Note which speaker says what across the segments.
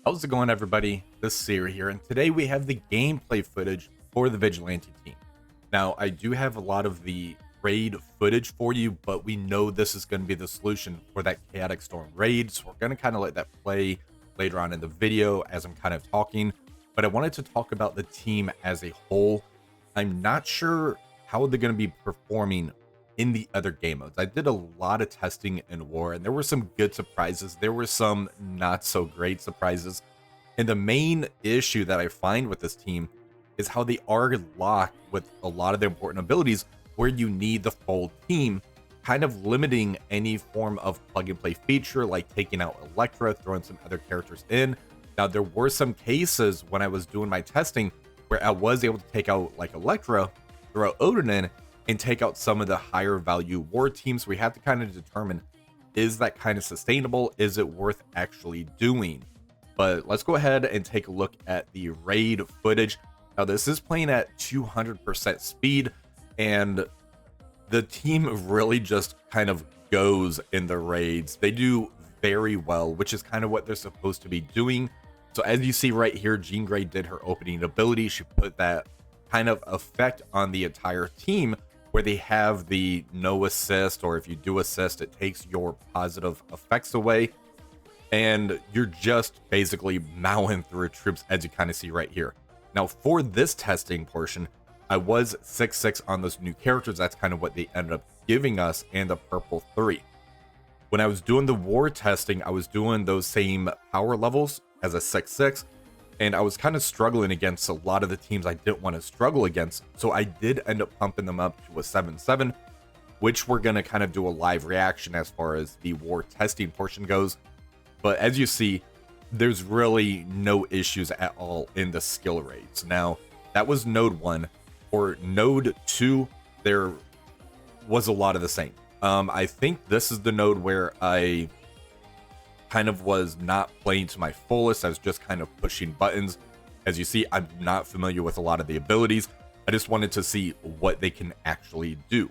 Speaker 1: How's it going, everybody? This is Siri here, and today we have the gameplay footage for the Vigilante team. Now, I do have a lot of the raid footage for you, but we know this is going to be the solution for that Chaotic Storm raid, so we're going to kind of let that play later on in the video as I'm kind of talking. But I wanted to talk about the team as a whole. I'm not sure how they're going to be performing in the other game modes. I did a lot of testing in War, and there were some good surprises. There were some not so great surprises. And the main issue that I find with this team is how they are locked with a lot of their important abilities where you need the full team, kind of limiting any form of plug and play feature like taking out Electra, throwing some other characters in. Now, there were some cases when I was doing my testing where I was able to take out like Electra, throw Odin in, and take out some of the higher value war teams. We have to kind of determine, is that kind of sustainable? Is it worth actually doing? But let's go ahead and take a look at the raid footage. Now, this is playing at 200% speed, and the team really just kind of goes in the raids. They do very well, which is kind of what they're supposed to be doing. So as you see right here, Jean Grey did her opening ability. She put that kind of effect on the entire team where they have the no assist, or if you do assist, it takes your positive effects away. And you're just basically mowing through troops, as you kind of see right here. Now, for this testing portion, I was 6-6 on those new characters. That's kind of what they ended up giving us, and the purple 3. When I was doing the war testing, I was doing those same power levels as a 6-6, and I was kind of struggling against a lot of the teams I didn't want to struggle against. So I did end up pumping them up to a 7-7, which we're going to kind of do a live reaction as far as the war testing portion goes. But as you see, there's really no issues at all in the skill rates. Now, that was node 1. For node 2, there was a lot of the same. I think this is the node where I kind of was not playing to my fullest. I was just kind of pushing buttons. As you see, I'm not familiar with a lot of the abilities. I just wanted to see what they can actually do.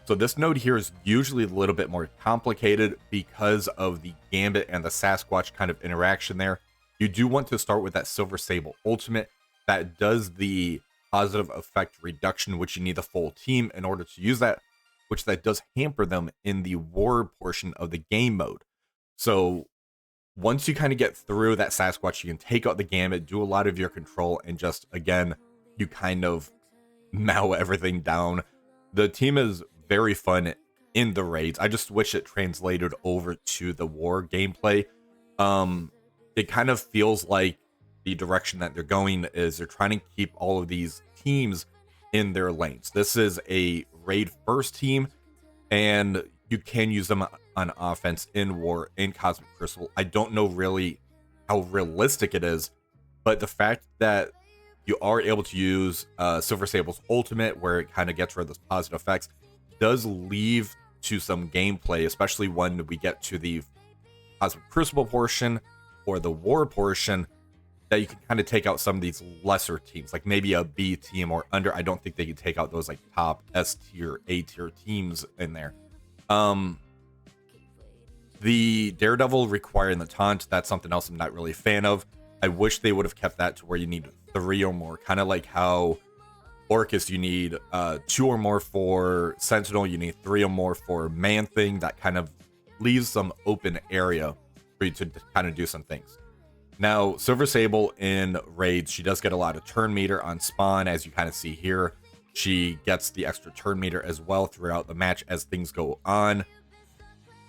Speaker 1: So this node here is usually a little bit more complicated because of the Gambit and the Sasquatch kind of interaction there. You do want to start with that Silver Sable ultimate that does the positive effect reduction, which you need the full team in order to use that, which that does hamper them in the war portion of the game mode. So once you kind of get through that Sasquatch, you can take out the Gambit, do a lot of your control, and just, again, you kind of mow everything down. The team is very fun in the raids. I just wish it translated over to the war gameplay. It kind of feels like the direction that they're going is they're trying to keep all of these teams in their lanes. This is a raid first team, and you can use them on offense in war, in Cosmic Crucible. I don't know really how realistic it is, but the fact that you are able to use Silver Sable's ultimate, where it kind of gets rid of those positive effects, does leave to some gameplay, especially when we get to the Cosmic Crucible portion or the war portion, that you can kind of take out some of these lesser teams, like maybe a B team or under. I don't think they can take out those like top S tier, A tier teams in there. The Daredevil requiring the taunt, that's something else I'm not really a fan of. I wish they would have kept that to where you need 3 or more, kind of like how Orcus, you need 2 or more for Sentinel, you need 3 or more for Man Thing. That kind of leaves some open area for you to kind of do some things. Now, Silver Sable in raids, she does get a lot of turn meter on spawn, as you kind of see here. She gets the extra turn meter as well throughout the match as things go on.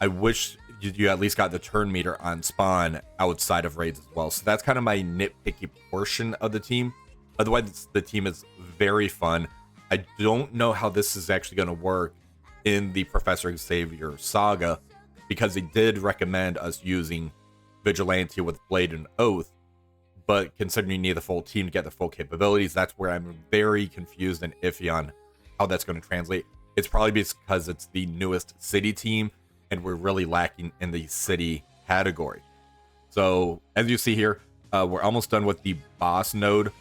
Speaker 1: I wish you at least got the turn meter on spawn outside of raids as well. So that's kind of my nitpicky portion of the team. Otherwise, the team is very fun. I don't know how this is actually going to work in the Professor Xavier saga, because they did recommend us using Vigilante with Blade and Oath, but considering you need the full team to get the full capabilities, that's where I'm very confused and iffy on how that's going to translate. It's probably because it's the newest city team, and we're really lacking in the city category. So as you see here, we're almost done with the boss node,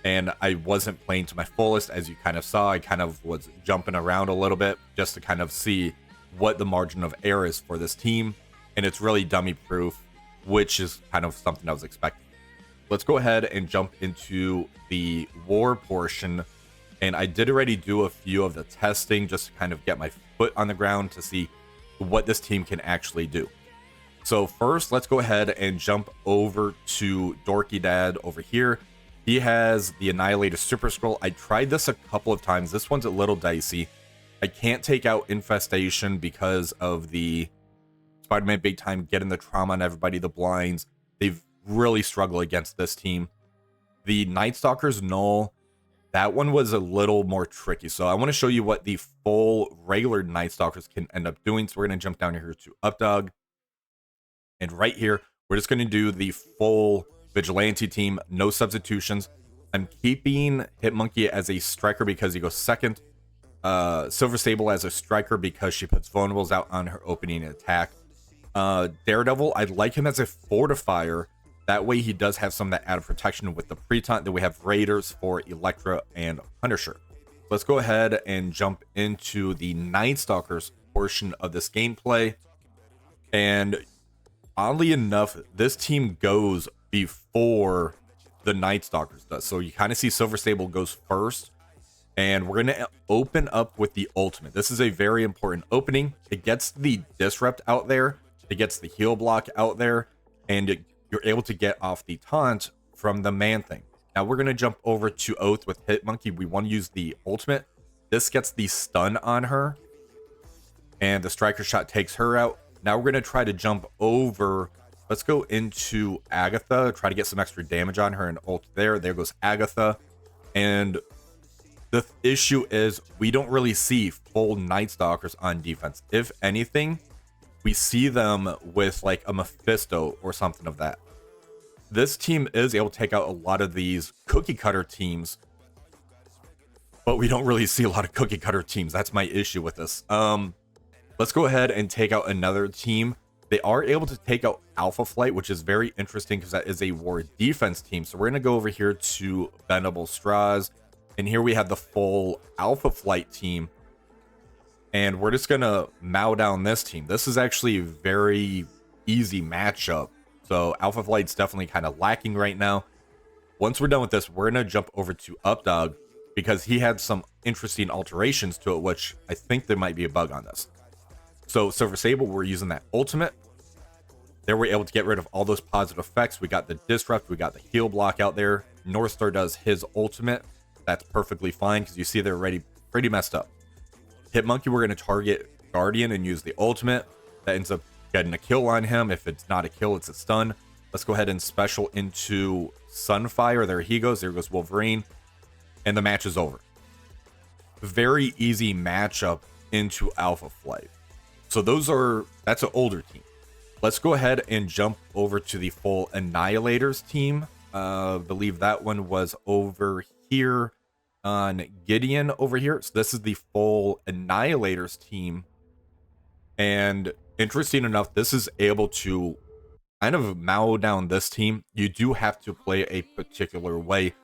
Speaker 1: and I wasn't playing to my fullest. As you kind of saw, I kind of was jumping around a little bit just to kind of see what the margin of error is for this team, and it's really dummy proof, which is kind of something I was expecting. let's go ahead and jump into the war portion. And I did already do a few of the testing just to kind of get my foot on the ground to see what this team can actually do. So first, let's go ahead and jump over to Dorky Dad over here. He has the Annihilator Super Scroll. I tried this a couple of times. This one's a little dicey. I can't take out Infestation because of the Spider-Man big time getting the trauma on everybody, the blinds. They've really struggled against this team. The Night Stalker's Null, that one was a little more tricky. So I want to show you what the full regular Night Stalkers can end up doing. So we're going to jump down here to Updog. And right here, we're just going to do the full Vigilante team, no substitutions. I'm keeping Hitmonkey as a striker because he goes second. Silver Sable as a striker because she puts vulnerables out on her opening attack. Daredevil, I'd like him as a fortifier. That way he does have some of that added protection with the pre-taunt. Then we have Raiders for Elektra and Punisher. Let's go ahead and jump into the Night Stalkers portion of this gameplay. And oddly enough, this team goes before the Night Stalkers does. So you kind of see Silver Sable goes first. And we're going to open up with the ultimate. This is a very important opening. It gets the disrupt out there. It gets the heal block out there. And you're able to get off the taunt from the Man-Thing. Now we're going to jump over to Oath with Hitmonkey. We want to use the ultimate. This gets the stun on her. And the Striker Shot takes her out. Now we're going to try to jump over. Let's go into Agatha. Try to get some extra damage on her and ult there. There goes Agatha. And the issue is we don't really see full Night Stalkers on defense. If anything, we see them with like a Mephisto or something of that. This team is able to take out a lot of these cookie cutter teams, but we don't really see a lot of cookie cutter teams. That's my issue with this. Let's go ahead and take out another team. They are able to take out Alpha Flight, which is very interesting because that is a war defense team. So we're going to go over here to Bendable Straws. And here we have the full Alpha Flight team. And we're just going to mow down this team. This is actually a very easy matchup. So Alpha Flight's definitely kind of lacking right now. Once we're done with this, we're going to jump over to Updog because he had some interesting alterations to it, which I think there might be a bug on this. So Silver Sable, we're using that ultimate. There we're able to get rid of all those positive effects. We got the disrupt, we got the heal block out there. Northstar does his ultimate. That's perfectly fine because you see they're already pretty messed up. Hitmonkey, we're going to target Guardian and use the ultimate. That ends up getting a kill on him. If it's not a kill, it's a stun. Let's go ahead and special into Sunfire. There he goes. There goes Wolverine. And the match is over. Very easy matchup into Alpha Flight. So that's an older team. Let's go ahead and jump over to the full Annihilators team. I believe that one was over here on Gideon over here. So this is the full Annihilators team. And interesting enough, this is able to kind of mow down this team. You do have to play a particular way.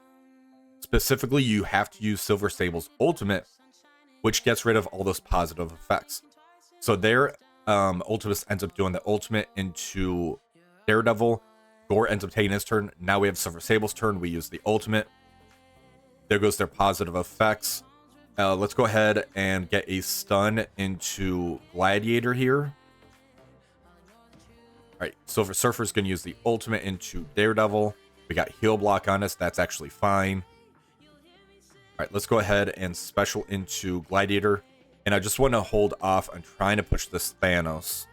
Speaker 1: Specifically, you have to use Silver Sable's ultimate, which gets rid of all those positive effects. So their ultimate ends up doing the ultimate into Daredevil. Gore ends up taking his turn. Now we have Silver Sable's turn. We use the ultimate. There goes their positive effects. Let's go ahead and get a stun into Gladiator here. All right, Silver Surfer's going to use the ultimate into Daredevil. We got heal block on us. That's actually fine. All right, let's go ahead and special into Gladiator. And I just want to hold off on trying to push this Thanos.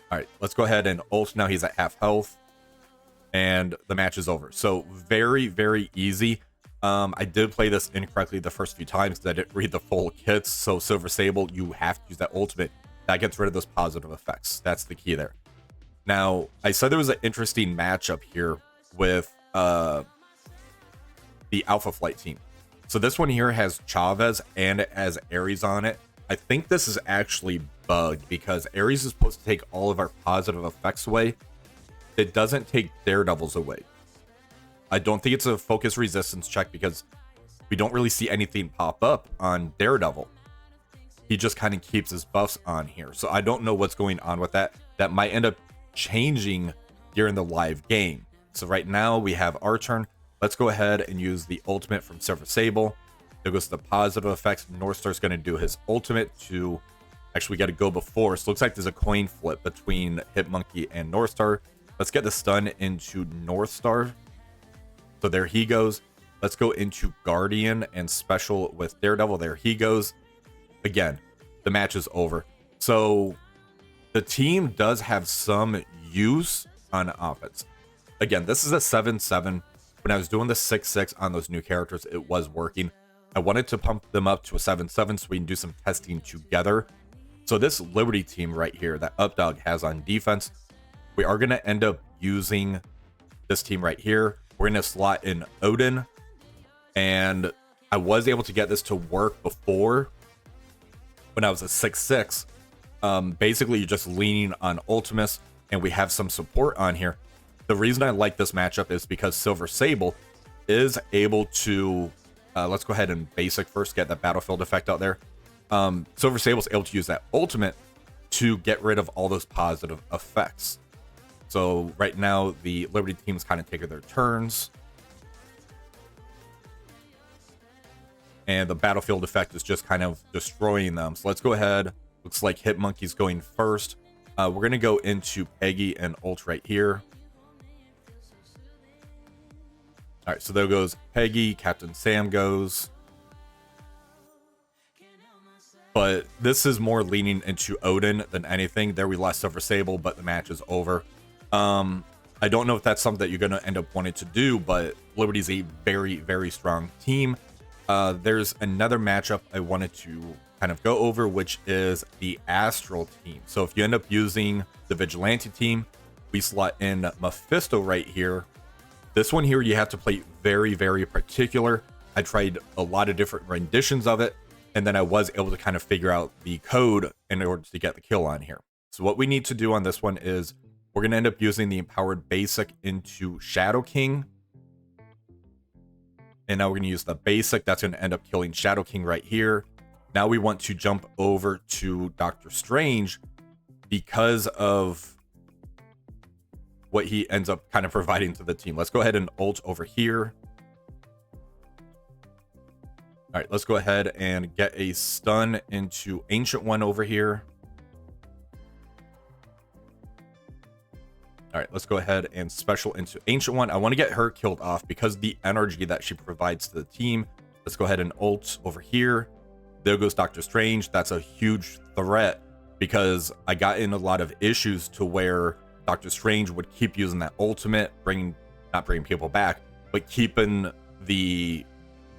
Speaker 1: All right, let's go ahead and ult. Now he's at half health. And the match is over. So very, very easy. I did play this incorrectly the first few times because I didn't read the full kits. So Silver Sable, you have to use that ultimate. That gets rid of those positive effects. That's the key there. Now, I said there was an interesting matchup here with the Alpha Flight team. So this one here has Chavez and it has Ares on it. I think this is actually bugged because Ares is supposed to take all of our positive effects away. It doesn't take Daredevil's away. I don't think it's a focus resistance check because we don't really see anything pop up on Daredevil. He just kind of keeps his buffs on here. So I don't know what's going on with that. That might end up changing during the live game. so right now we have our turn. Let's go ahead and use the ultimate from Silver Sable. There goes the positive effects. North Star's going to do his ultimate to... Actually, we got to go before. So it looks like there's a coin flip between Hitmonkey and North Star. Let's get the stun into North Star. So there he goes. Let's go into Guardian and special with Daredevil. There he goes. Again, the match is over. So the team does have some use on offense. Again, this is a 7-7. When I was doing the 6-6 on those new characters, it was working. I wanted to pump them up to a 7-7 so we can do some testing together. So this Liberty team right here that Updog has on defense, we are going to end up using this team right here. We're going to slot in Odin. And I was able to get this to work before when I was a 6-6. Basically, you're just leaning on Ultimus, and we have some support on here. The reason I like this matchup is because Silver Sable is able to... let's go ahead and basic first, get that battlefield effect out there. Silver Sable is able to use that ultimate to get rid of all those positive effects. So right now, the Liberty team's kind of taking their turns. And the battlefield effect is just kind of destroying them. So let's go ahead. Looks like Hitmonkey's going first. We're going to go into Peggy and ult right here. All right, so there goes Peggy. Captain Sam goes. But this is more leaning into Odin than anything. There we lost Silver Sable, but the match is over. I don't know if that's something that you're going to end up wanting to do, but Liberty's a very, very strong team. There's another matchup I wanted to kind of go over, which is the Astral team. So if you end up using the Vigilante team, we slot in Mephisto right here. This one here, you have to play very, very particular. I tried a lot of different renditions of it, and then I was able to kind of figure out the code in order to get the kill on here. So what we need to do on this one is we're going to end up using the empowered basic into Shadow King. And now we're going to use the basic. That's going to end up killing Shadow King right here. Now we want to jump over to Doctor Strange because of what he ends up kind of providing to the team. Let's go ahead and ult over here. All right, let's go ahead and get a stun into Ancient One over here. All right, let's go ahead and special into Ancient One. I want to get her killed off because the energy that she provides to the team. Let's go ahead and ult over here. There goes Doctor Strange. That's a huge threat because I got in a lot of issues to where Doctor Strange would keep using that ultimate, not bringing people back, but keeping the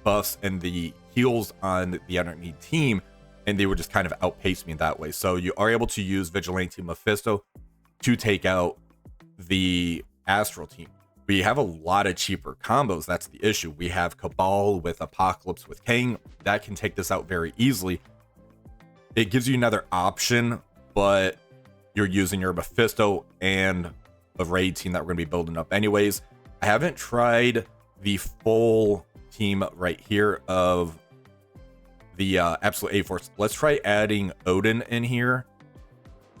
Speaker 1: buffs and the heals on the enemy team, and they would just kind of outpace me that way. So you are able to use Vigilante Mephisto to take out the Astral team. We have a lot of cheaper combos. That's the issue. We have Cabal with Apocalypse with Kang. That can take this out very easily. It gives you another option, but you're using your Mephisto and a raid team that we're going to be building up anyways. I haven't tried the full team right here of the Absolute A-Force. Let's try adding Odin in here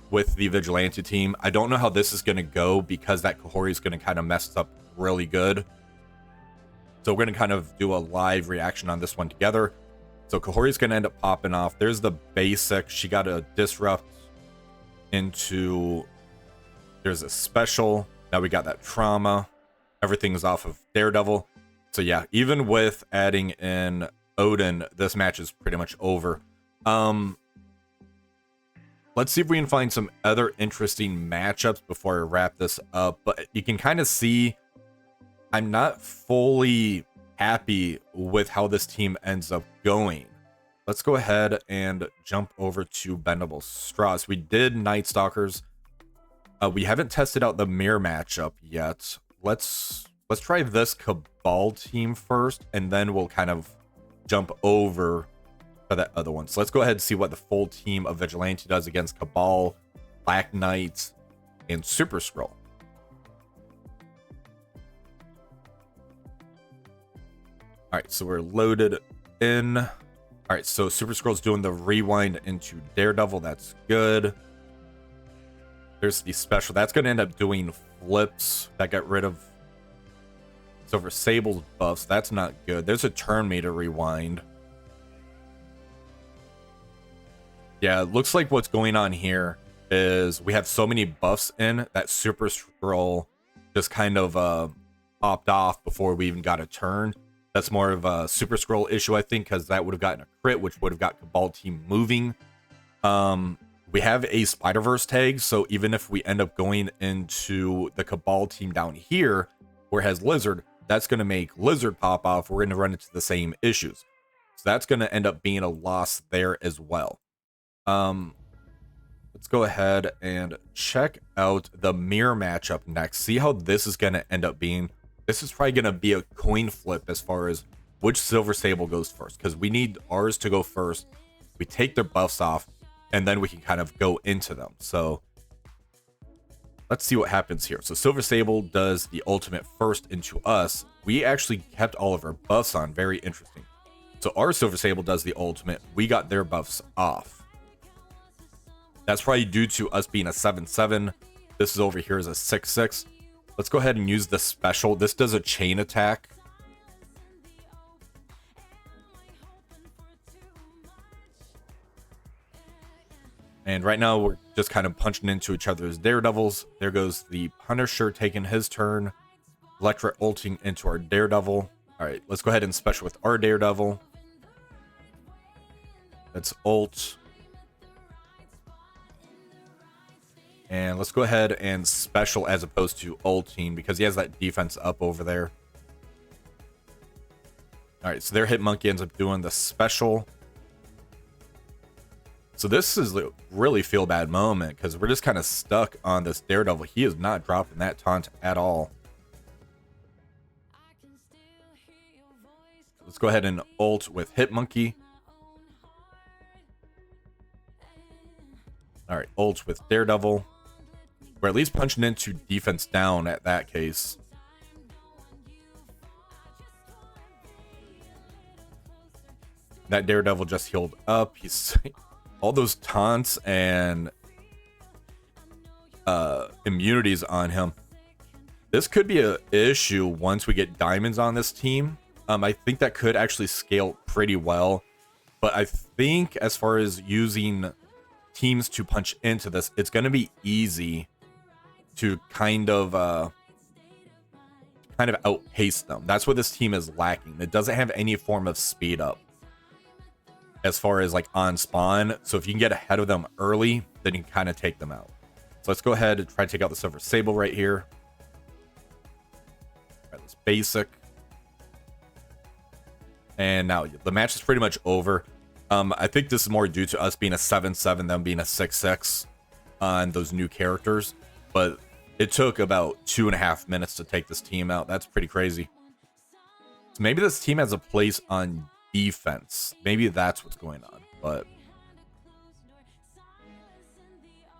Speaker 1: with the Vigilante team. I don't know how this is going to go because that Kahori is going to kind of mess up really good. So we're going to kind of do a live reaction on this one together. So Kahori is going to end up popping off. There's the basic. She got a disrupt into... There's a special. Now we got that trauma. Everything's off of Daredevil. So yeah, even with adding in Odin, this match is pretty much over. Let's see if we can find some other interesting matchups before I wrap this up. But you can kind of see I'm not fully happy with how this team ends up going. Let's go ahead and jump over to Bendable Straws. We did Night Stalkers. We haven't tested out the mirror matchup yet. Let's try this Cabal team first, and then we'll kind of jump over to that other one. So let's go ahead and see what the full team of Vigilante does against Cabal, Black Knight, and Super Skrull. All right, so we're loaded in. All right, so Super Skrull's doing the rewind into Daredevil. That's good. There's the special. That's going to end up doing flips that get rid of Silver Sable's buffs. That's not good. There's a turn meter rewind. Yeah, it looks like what's going on here is we have so many buffs in that Super Scroll just kind of popped off before we even got a turn. That's more of a Super Scroll issue, I think, because that would have gotten a crit, which would have got Cabal team moving. We have a Spider-Verse tag, so even if we end up going into the Cabal team down here, where it has Lizard, that's going to make Lizard pop off. We're going to run into the same issues. So that's going to end up being a loss there as well. Let's go ahead and check out the mirror matchup next. See how this is going to end up being. This is probably going to be a coin flip as far as which Silver Sable goes first, because we need ours to go first. We take their buffs off, and then we can kind of go into them. So let's see what happens here. So Silver Sable does the ultimate first into us. We actually kept all of our buffs on. Very interesting. So our Silver Sable does the ultimate. We got their buffs off. That's probably due to us being a 7-7. This is over here as a 6-6. Let's go ahead and use the special. This does a chain attack. And right now we're just kind of punching into each other's Daredevils. There goes the Punisher taking his turn. Electra ulting into our Daredevil. All right, let's go ahead and special with our Daredevil. Let's ult. And let's go ahead and special as opposed to ulting because he has that defense up over there. All right, so their hit monkey ends up doing the special. So this is a really feel bad moment because we're just kind of stuck on this Daredevil. He is not dropping that taunt at all. Let's go ahead and ult with hit monkey. All right, ult with Daredevil. We're at least punching into defense down at that case. That Daredevil just healed up. He's all those taunts and immunities on him. This could be an issue once we get diamonds on this team. I think that could actually scale pretty well. But I think as far as using teams to punch into this, it's going to be easy to kind of outpace them. That's what this team is lacking. It doesn't have any form of speed up as far as like on spawn. So if you can get ahead of them early, then you can kind of take them out. So let's go ahead and try to take out the Silver Sable right here. All right, let's basic. And now the match is pretty much over. I think this is more due to us being a 7-7 than being a 6-6 on those new characters. But it took about 2.5 minutes to take this team out. That's pretty crazy. So maybe this team has a place on defense. Maybe that's what's going on. But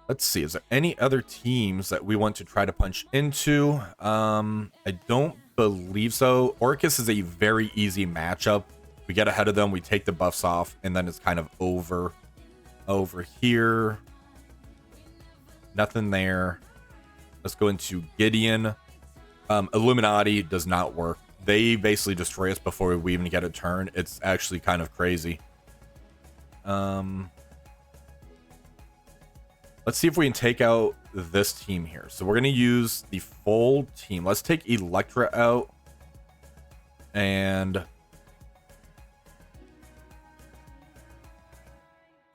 Speaker 1: let's see. Is there any other teams that we want to try to punch into? I don't believe so. Orcus is a very easy matchup. We get ahead of them. We take the buffs off. And then it's kind of over. Over here. Nothing there. Let's go into Gideon. Illuminati does not work. They basically destroy us before we even get a turn. It's actually kind of crazy. Let's see if we can take out this team here. So we're going to use the full team. Let's take Electra out. And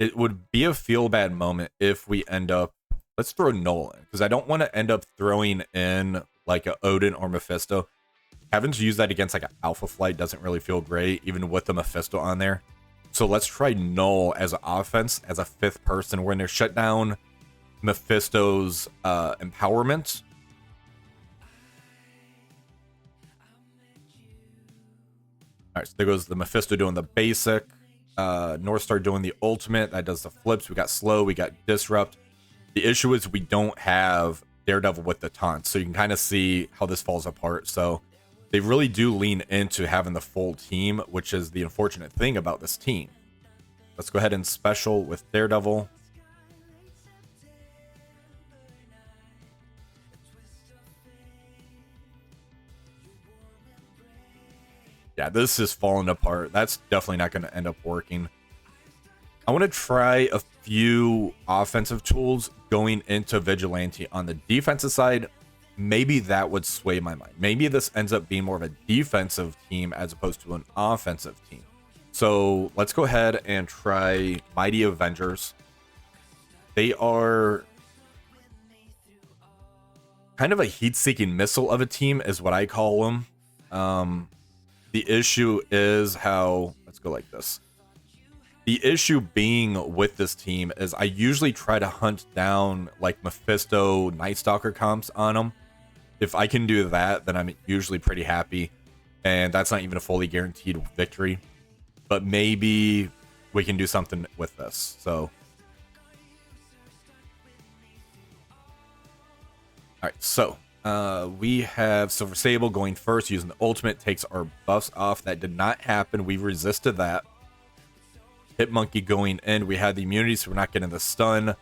Speaker 1: it would be a feel bad moment if we end up... Let's throw Nolan, because I don't want to end up throwing in like a Odin or Mephisto. Having to use that against like an Alpha Flight doesn't really feel great, even with the Mephisto on there. So let's try Null as an offense, as a fifth person. We're going to shut down Mephisto's empowerment. All right, so there goes the Mephisto doing the basic. Northstar doing the ultimate. That does the flips. We got slow. We got disrupt. The issue is we don't have Daredevil with the taunt, so you can kind of see how this falls apart. So they really do lean into having the full team, which is the unfortunate thing about this team. Let's go ahead and special with Daredevil. Yeah, this is falling apart. That's definitely not going to end up working. I want to try a few offensive tools going into Vigilante on the defensive side. Maybe that would sway my mind. Maybe this ends up being more of a defensive team as opposed to an offensive team. So let's go ahead and try Mighty Avengers. They are kind of a heat-seeking missile of a team is what I call them. The issue is how, let's go like this. The issue being with this team is I usually try to hunt down like Mephisto Night Stalker comps on them. If I can do that, then I'm usually pretty happy. And that's not even a fully guaranteed victory. But maybe we can do something with this. So, all right, so we have Silver Sable going first using the ultimate, takes our buffs off. That did not happen. We resisted that. Hit Monkey going in. We had the immunity, so we're not getting the stun.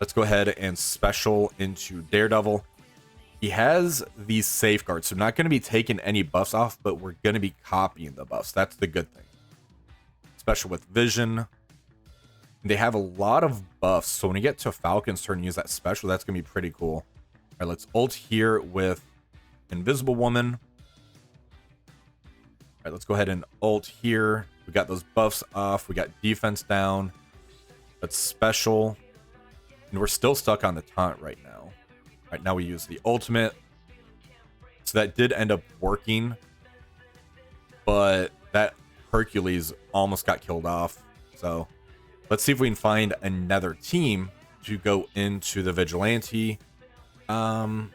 Speaker 1: Let's go ahead and special into Daredevil. He has these safeguards, so we're not going to be taking any buffs off, but we're going to be copying the buffs. That's the good thing. Special with Vision. They have a lot of buffs, so when you get to Falcon's turn and use that special, that's going to be pretty cool. All right, let's ult here with Invisible Woman. All right, let's go ahead and ult here. We got those buffs off. We got defense down. Let's special. And we're still stuck on the taunt right now. All right, now we use the ultimate. So that did end up working. But that Hercules almost got killed off. So let's see if we can find another team to go into the Vigilante. I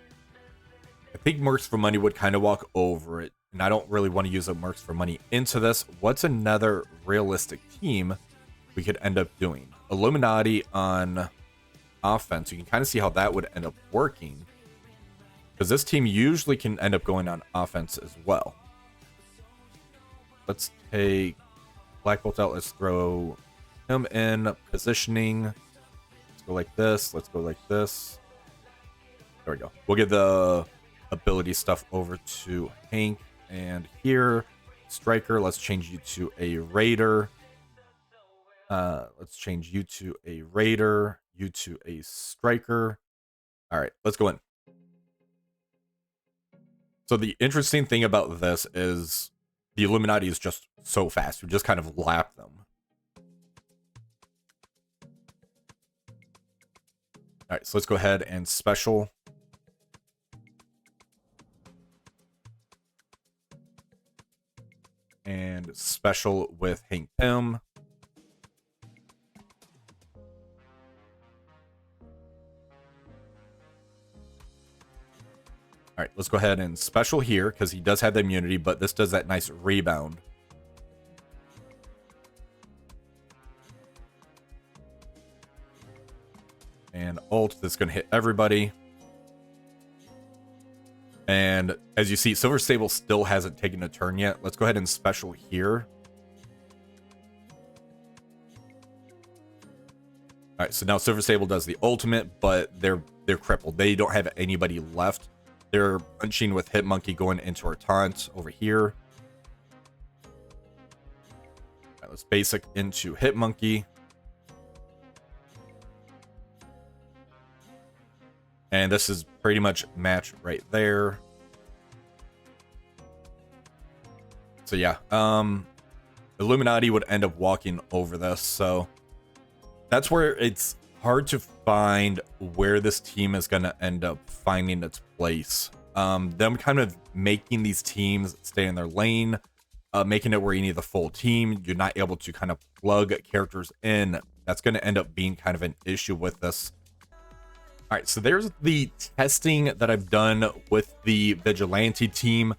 Speaker 1: think Mercs for Money would kind of walk over it. And I don't really want to use a Mercs for Money into this. What's another realistic team we could end up doing? Illuminati on offense. You can kind of see how that would end up working. Because this team usually can end up going on offense as well. Let's take Black Bolt out. Let's throw him in. Positioning. Let's go like this. Let's go like this. There we go. We'll get the ability stuff over to Hank. And here, Striker, let's change you to a Raider. Let's change you to a Raider, you to a Striker. All right, let's go in. So the interesting thing about this is the Illuminati is just so fast. We just kind of lap them. All right, so let's go ahead and special. And special with Hank Pym. All right, let's go ahead and special here because he does have the immunity, but this does that nice rebound. And ult, that's going to hit everybody. And as you see, Silver Sable still hasn't taken a turn yet. Let's go ahead and special here. All right, so now Silver Sable does the ultimate, but they're crippled. They don't have anybody left. They're punching with Hit Monkey going into our taunt over here. All right, let's basic into Hit Monkey. And this is pretty much match right there. So yeah, Illuminati would end up walking over this. So that's where it's hard to find where this team is going to end up finding its place. Them kind of making these teams stay in their lane, making it where you need the full team. You're not able to kind of plug characters in. That's going to end up being kind of an issue with this. All right, so there's the testing that I've done with the Vigilante team.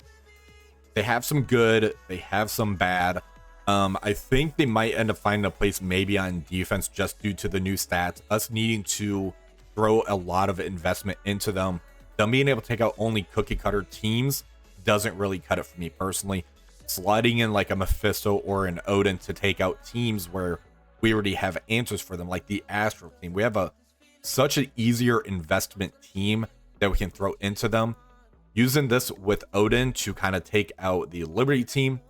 Speaker 1: They have some good, they have some bad. I think they might end up finding a place maybe on defense just due to the new stats. Us needing to throw a lot of investment into them. Them being able to take out only cookie cutter teams doesn't really cut it for me personally. Sliding in like a Mephisto or an Odin to take out teams where we already have answers for them, like the Astro team. We have such an easier investment team that we can throw into them. Using this with Odin to kind of take out the Liberty team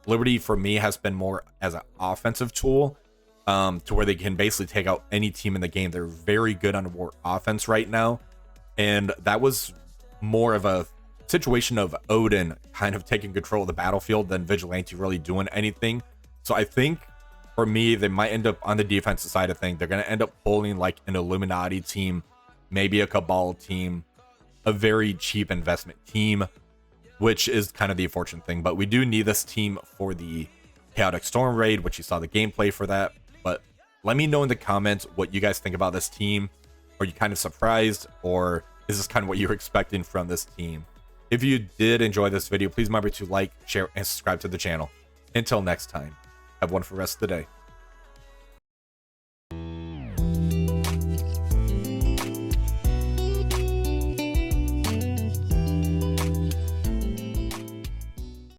Speaker 1: Liberty for me has been more as an offensive tool, to where they can basically take out any team in the game. They're very good on war offense right now, and that was more of a situation of Odin kind of taking control of the battlefield than Vigilante really doing anything. So I think for me, they might end up on the defensive side of things. They're going to end up pulling like an Illuminati team, maybe a Cabal team, a very cheap investment team, which is kind of the unfortunate thing. But we do need this team for the Chaotic Storm raid, which you saw the gameplay for that. But let me know in the comments what you guys think about this team. Are you kind of surprised, or is this kind of what you're expecting from this team? If you did enjoy this video, please remember to like, share, and subscribe to the channel. Until next time, have a wonderful rest of the day.